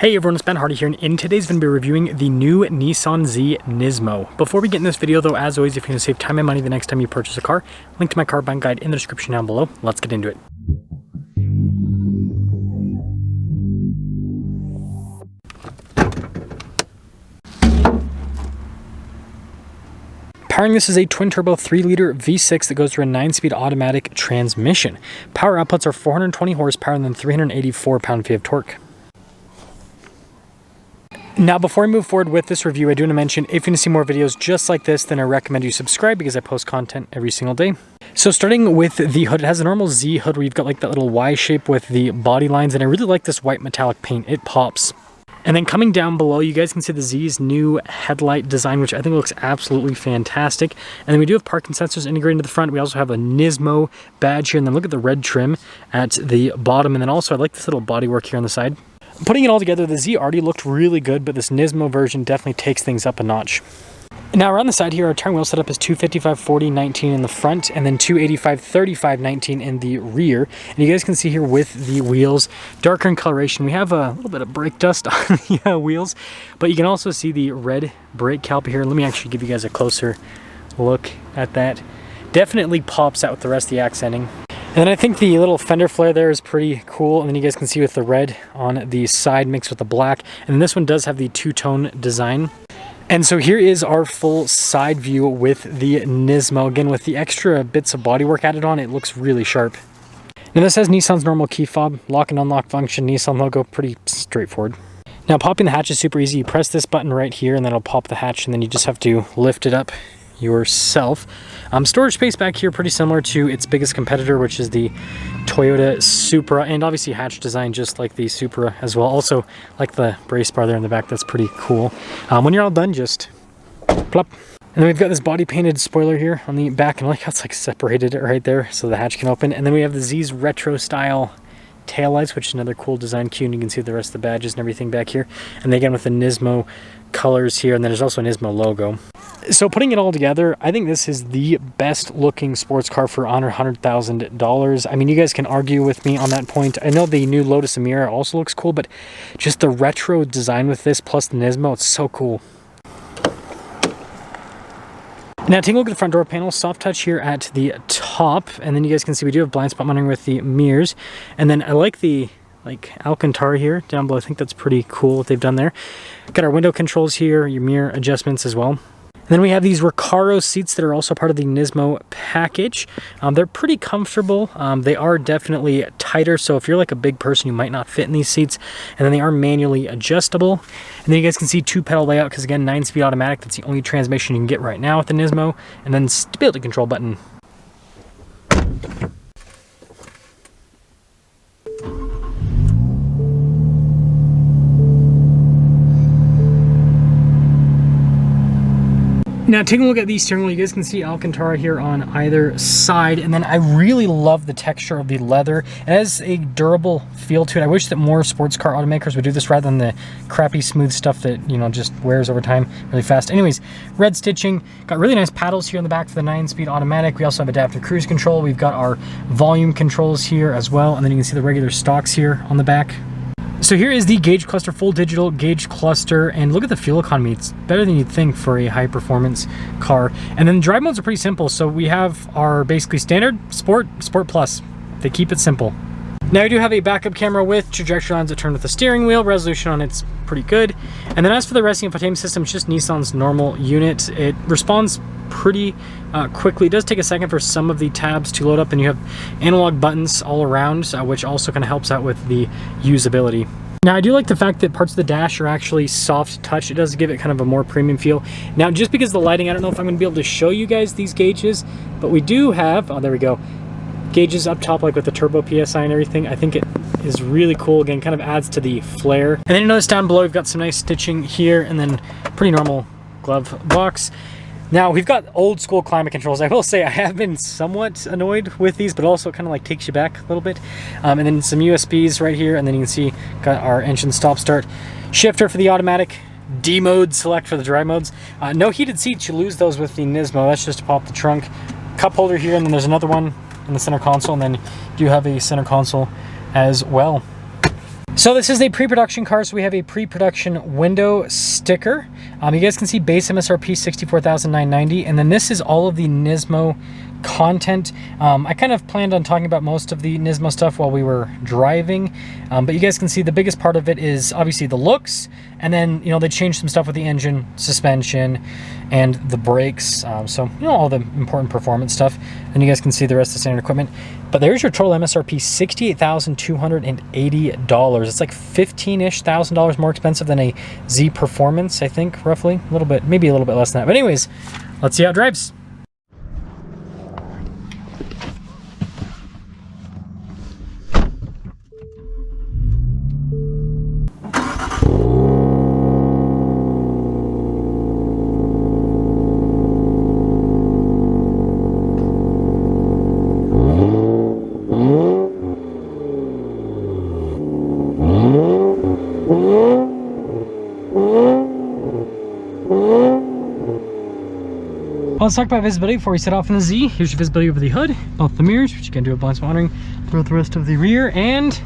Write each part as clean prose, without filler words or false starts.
Hey everyone, it's Ben Hardy here, and in today's video, we're reviewing the new Nissan Z Nismo. Before we get in this video though, as always, if you're going to save time and money the next time you purchase a car, link to my car buying guide in the description down below. Let's get into it. Powering this is a twin-turbo 3-liter V6 that goes through a 9-speed automatic transmission. Power outputs are 420 horsepower and then 384 pound-feet of torque. Now, before I move forward with this review, I do want to mention, if you want to see more videos just like this, then I recommend you subscribe because I post content every single day. So starting with the hood, it has a normal Z hood where you've got like that little Y shape with the body lines, and I really like this white metallic paint. It pops. And then coming down below, you guys can see the Z's new headlight design, which I think looks absolutely fantastic. And then we do have parking sensors integrated into the front. We also have a Nismo badge here, and then look at the red trim at the bottom. And then also I like this little bodywork here on the side. Putting it all together, the Z already looked really good, but this Nismo version definitely takes things up a notch. Now around the side here, our turn wheel setup is 255/40/19 in the front and then 285/35/19 in the rear. And you guys can see here with the wheels, darker in coloration. We have a little bit of brake dust on the wheels, but you can also see the red brake caliper here. Let me actually give you guys a closer look at that. Definitely pops out with the rest of the accenting. And then I think the little fender flare there is pretty cool. And then you guys can see with the red on the side mixed with the black. And then this one does have the two-tone design. And so here is our full side view with the Nismo. Again, with the extra bits of bodywork added on, it looks really sharp. Now this has Nissan's normal key fob, lock and unlock function, Nissan logo, pretty straightforward. Now popping the hatch is super easy. You press this button right here and then it'll pop the hatch, and then you just have to lift it up yourself. Storage space back here pretty similar to its biggest competitor, which is the Toyota Supra, and obviously hatch design just like the Supra as well. Also like the brace bar there in the back, that's pretty cool. When you're all done, just plop. And then we've got this body painted spoiler here on the back, and I like how it's like separated it right there so the hatch can open. And then we have the Z's retro style taillights, which is another cool design cue, and you can see the rest of the badges and everything back here. And then again with the Nismo colors here, and then there's also a Nismo logo. So putting it all together, I think this is the best looking sports car for under $100,000. I mean, you guys can argue with me on that point. I know the new Lotus Emira also looks cool, but just the retro design with this plus the Nismo, it's so cool. Now taking a look at the front door panel, soft touch here at the top, and then you guys can see we do have blind spot monitoring with the mirrors. And then I like the Alcantara here down below. I think that's pretty cool what they've done there. Got our window controls here, your mirror adjustments as well. And then we have these Recaro seats that are also part of the Nismo package. They're pretty comfortable. They are definitely tighter, so if you're like a big person, you might not fit in these seats. And then they are manually adjustable. And then you guys can see 2-pedal layout, because again, 9-speed automatic. That's the only transmission you can get right now with the Nismo. And then stability control button. Now taking a look at the steering wheel, you guys can see Alcantara here on either side, and then I really love the texture of the leather. It has a durable feel to it. I wish that more sports car automakers would do this rather than the crappy smooth stuff that, you know, just wears over time really fast. Anyways, red stitching, got really nice paddles here in the back for the 9-speed automatic. We also have adaptive cruise control. We've got our volume controls here as well, and then you can see the regular stocks here on the back. So here is the gauge cluster, full digital gauge cluster, and look at the fuel economy. It's better than you'd think for a high performance car. And then drive modes are pretty simple. So we have our basically standard, sport, sport plus. They keep it simple. Now we do have a backup camera with trajectory lines that turn with the steering wheel. Resolution on it's pretty good. And then as for the resting infotainment system, it's just Nissan's normal unit. It responds pretty quickly. It does take a second for some of the tabs to load up, and you have analog buttons all around, which also kind of helps out with the usability. Now I do like the fact that parts of the dash are actually soft touch. It does give it kind of a more premium feel. Now just because of the lighting, I don't know if I'm going to be able to show you guys these gauges, but we do have, oh there we go, gauges up top like with the turbo PSI and everything. I think it is really cool. Again, kind of adds to the flair. And then you notice down below we've got some nice stitching here, and then pretty normal glove box. Now we've got old school climate controls. I will say I have been somewhat annoyed with these, but also kind of like takes you back a little bit. And then some USBs right here, and then you can see got our engine stop start shifter for the automatic, D mode select for the dry modes. No heated seats, you lose those with the Nismo. That's just to pop the trunk. Cup holder here, and then there's another one in the center console, and then you do have a center console as well. So this is a pre-production car, so we have a pre-production window sticker. You guys can see base MSRP $64,990, and then this is all of the Nismo content. I kind of planned on talking about most of the Nismo stuff while we were driving, but you guys can see the biggest part of it is obviously the looks, and then, you know, they changed some stuff with the engine, suspension, and the brakes, so, you know, all the important performance stuff, and you guys can see the rest of the standard equipment. But there's your total MSRP, $68,280. It's like $15-ish thousand more expensive than a Z Performance, I think, roughly. A little bit, maybe a little bit less than that. But anyways, let's see how it drives. Let's talk about visibility before we set off in the Z. Here's your visibility over the hood, both the mirrors, which you can do a blind spot monitoring throughout the rest of the rear, and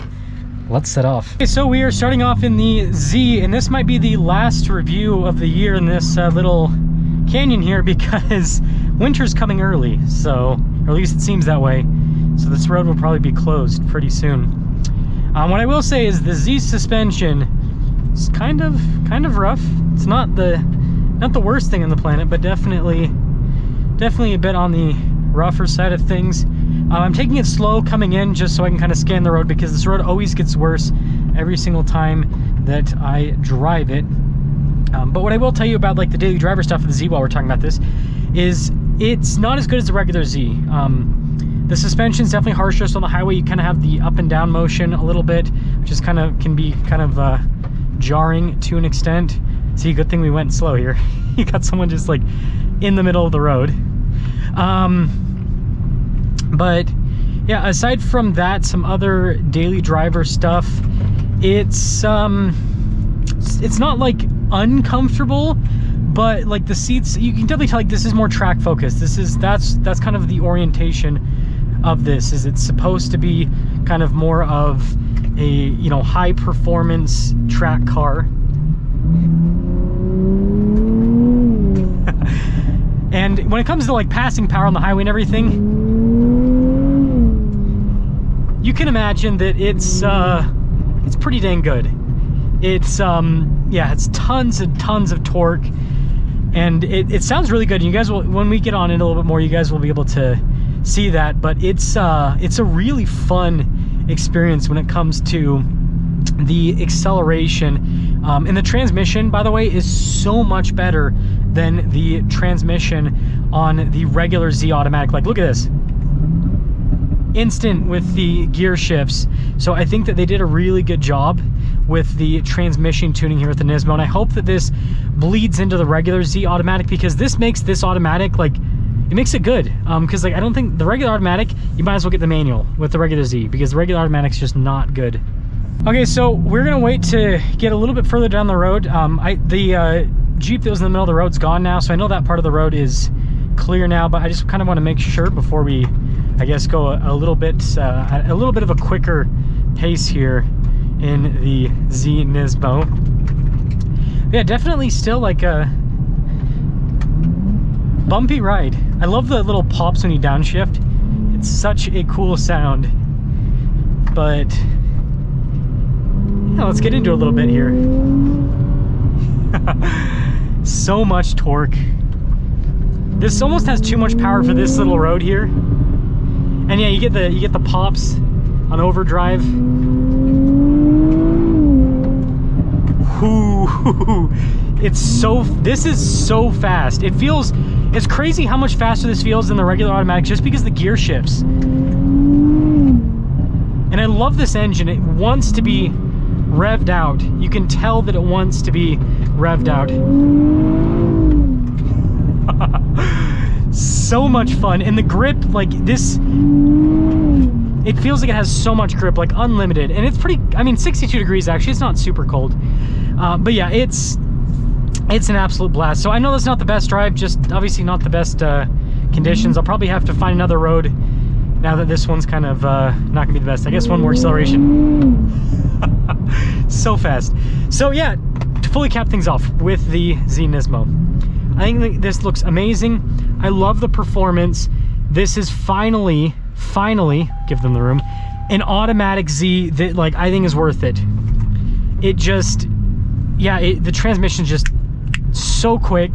let's set off. Okay, so we are starting off in the Z, and this might be the last review of the year in this little canyon here because winter's coming early, so, or at least it seems that way. So this road will probably be closed pretty soon. What I will say is the Z suspension is kind of rough. It's not the worst thing on the planet, but definitely a bit on the rougher side of things. I'm taking it slow coming in just so I can kind of scan the road, because this road always gets worse every single time that I drive it. But what I will tell you about like the daily driver stuff of the Z while we're talking about this is it's not as good as the regular Z. The suspension is definitely harsher, so on the highway you kind of have the up and down motion a little bit, which is can be kind of jarring to an extent. See, good thing we went slow here. You got someone just like in the middle of the road. But yeah, aside from that, some other daily driver stuff, it's not like uncomfortable, but like the seats, you can definitely tell like this is more track focused. That's kind of the orientation of this, is it's supposed to be kind of more of a, you know, high performance track car. And when it comes to like passing power on the highway and everything, you can imagine that it's pretty dang good. It's yeah, it's tons and tons of torque, and it sounds really good. And you guys will, when we get on it a little bit more, you guys will be able to see that. But it's a really fun experience when it comes to the acceleration. And the transmission, by the way, is so much better than the transmission on the regular Z automatic. Like, look at this, instant with the gear shifts. So I think that they did a really good job with the transmission tuning here with the Nismo, and I hope that this bleeds into the regular Z automatic, because this makes this automatic, like, it makes it good. Because like I don't think the regular automatic, you might as well get the manual with the regular Z, because the regular automatic is just not good. Okay, so we're gonna wait to get a little bit further down the road. The Jeep that was in the middle of the road's gone now, so I know that part of the road is clear now, but I just kind of want to make sure before we, I guess, go a little bit of a quicker pace here in the Z Nismo. Yeah, definitely still like a bumpy ride. I love the little pops when you downshift. It's such a cool sound. But yeah, let's get into it a little bit here. So much torque. This almost has too much power for this little road here. And yeah, you get the pops on overdrive. Ooh, this is so fast. It's crazy how much faster this feels than the regular automatic, just because the gear shifts. And I love this engine. It wants to be revved out. You can tell that it wants to be revved out. So much fun. And the grip, like this, it feels like it has so much grip, like unlimited. And it's pretty, I mean, 62 degrees actually, it's not super cold. But yeah, it's an absolute blast. So I know that's not the best drive, just obviously not the best conditions. I'll probably have to find another road now that this one's kind of not gonna be the best. I guess one more acceleration. So fast. So yeah, to fully cap things off with the Z Nismo, I think this looks amazing. I love the performance. This is finally, give them the room, an automatic Z that like I think is worth it. It just, yeah, the transmission's just so quick,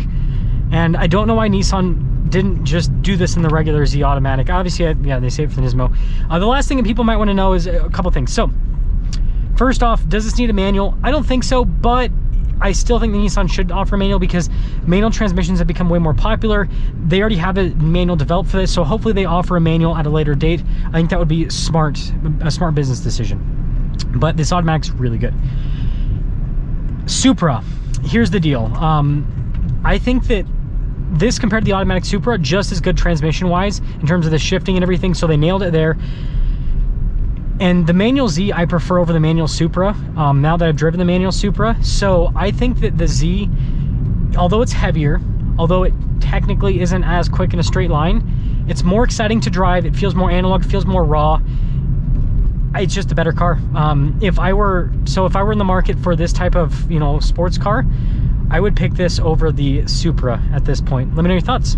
and I don't know why Nissan didn't just do this in the regular Z automatic. Obviously, yeah, they say it for the Nismo. The last thing that people might want to know is a couple things. So first off, does this need a manual? I don't think so, but I still think the Nissan should offer a manual because manual transmissions have become way more popular. They already have a manual developed for this, so hopefully they offer a manual at a later date. I think that would be a smart business decision. But this automatic's really good. Supra, here's the deal. I think that this compared to the automatic Supra, just as good transmission-wise in terms of the shifting and everything, so they nailed it there. And the manual Z I prefer over the manual Supra, now that I've driven the manual Supra. So I think that the Z, although it's heavier, although it technically isn't as quick in a straight line, it's more exciting to drive. It feels more analog, it feels more raw. It's just a better car. If I were in the market for this type of, you know, sports car, I would pick this over the Supra at this point. Let me know your thoughts.